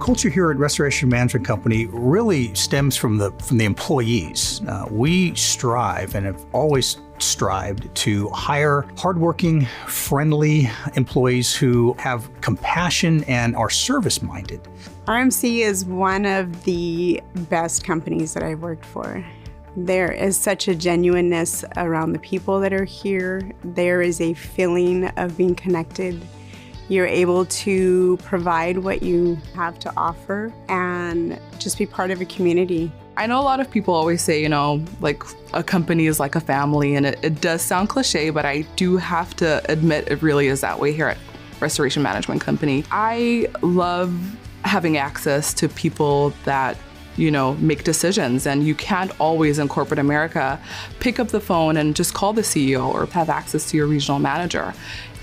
Culture here at Restoration Management Company really stems from the employees. We strive and have always strived to hire hardworking, friendly employees who have compassion and are service-minded. RMC is one of the best companies that I've worked for. There is such a genuineness around the people that are here. There is a feeling of being connected. You're able to provide what you have to offer and just be part of a community. I know a lot of people always say, like a company is like a family, and it does sound cliche, but I do have to admit it really is that way here at Restoration Management Company. I love having access to people that make decisions, and you can't always in corporate America pick up the phone and just call the CEO or have access to your regional manager.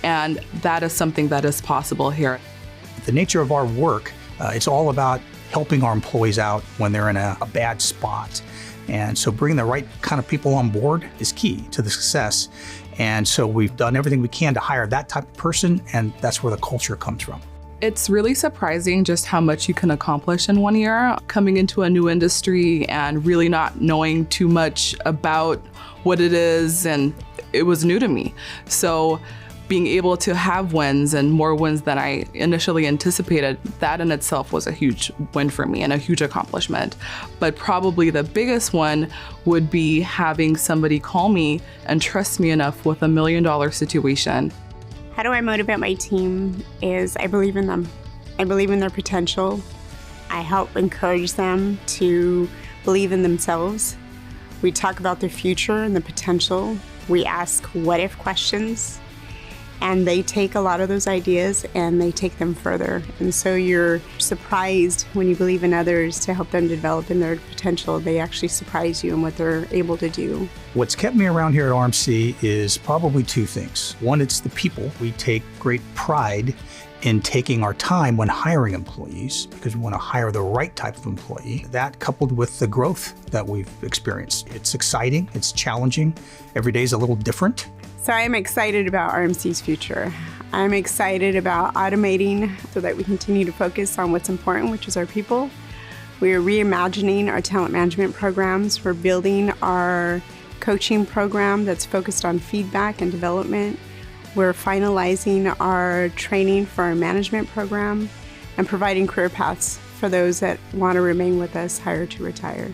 And that is something that is possible here. The nature of our work, it's all about helping our employees out when they're in a bad spot. And so bringing the right kind of people on board is key to the success. And so we've done everything we can to hire that type of person, and that's where the culture comes from. It's really surprising just how much you can accomplish in 1 year, coming into a new industry and really not knowing too much about what it is, and it was new to me. So being able to have wins and more wins than I initially anticipated, that in itself was a huge win for me and a huge accomplishment. But probably the biggest one would be having somebody call me and trust me enough with $1 million situation. How do I motivate my team is I believe in them. I believe in their potential. I help encourage them to believe in themselves. We talk about their future and the potential. We ask what if questions, and they take a lot of those ideas and they take them further. And so you're surprised when you believe in others to help them develop in their potential. They actually surprise you in what they're able to do. What's kept me around here at RMC is probably two things. One, it's the people. We take great pride in taking our time when hiring employees because we want to hire the right type of employee. That coupled with the growth that we've experienced. It's exciting, it's challenging. Every day is a little different. So I'm excited about RMC's future. I'm excited about automating so that we continue to focus on what's important, which is our people. We are reimagining our talent management programs. We're building our coaching program that's focused on feedback and development. We're finalizing our training for our management program and providing career paths for those that want to remain with us, hire to retire.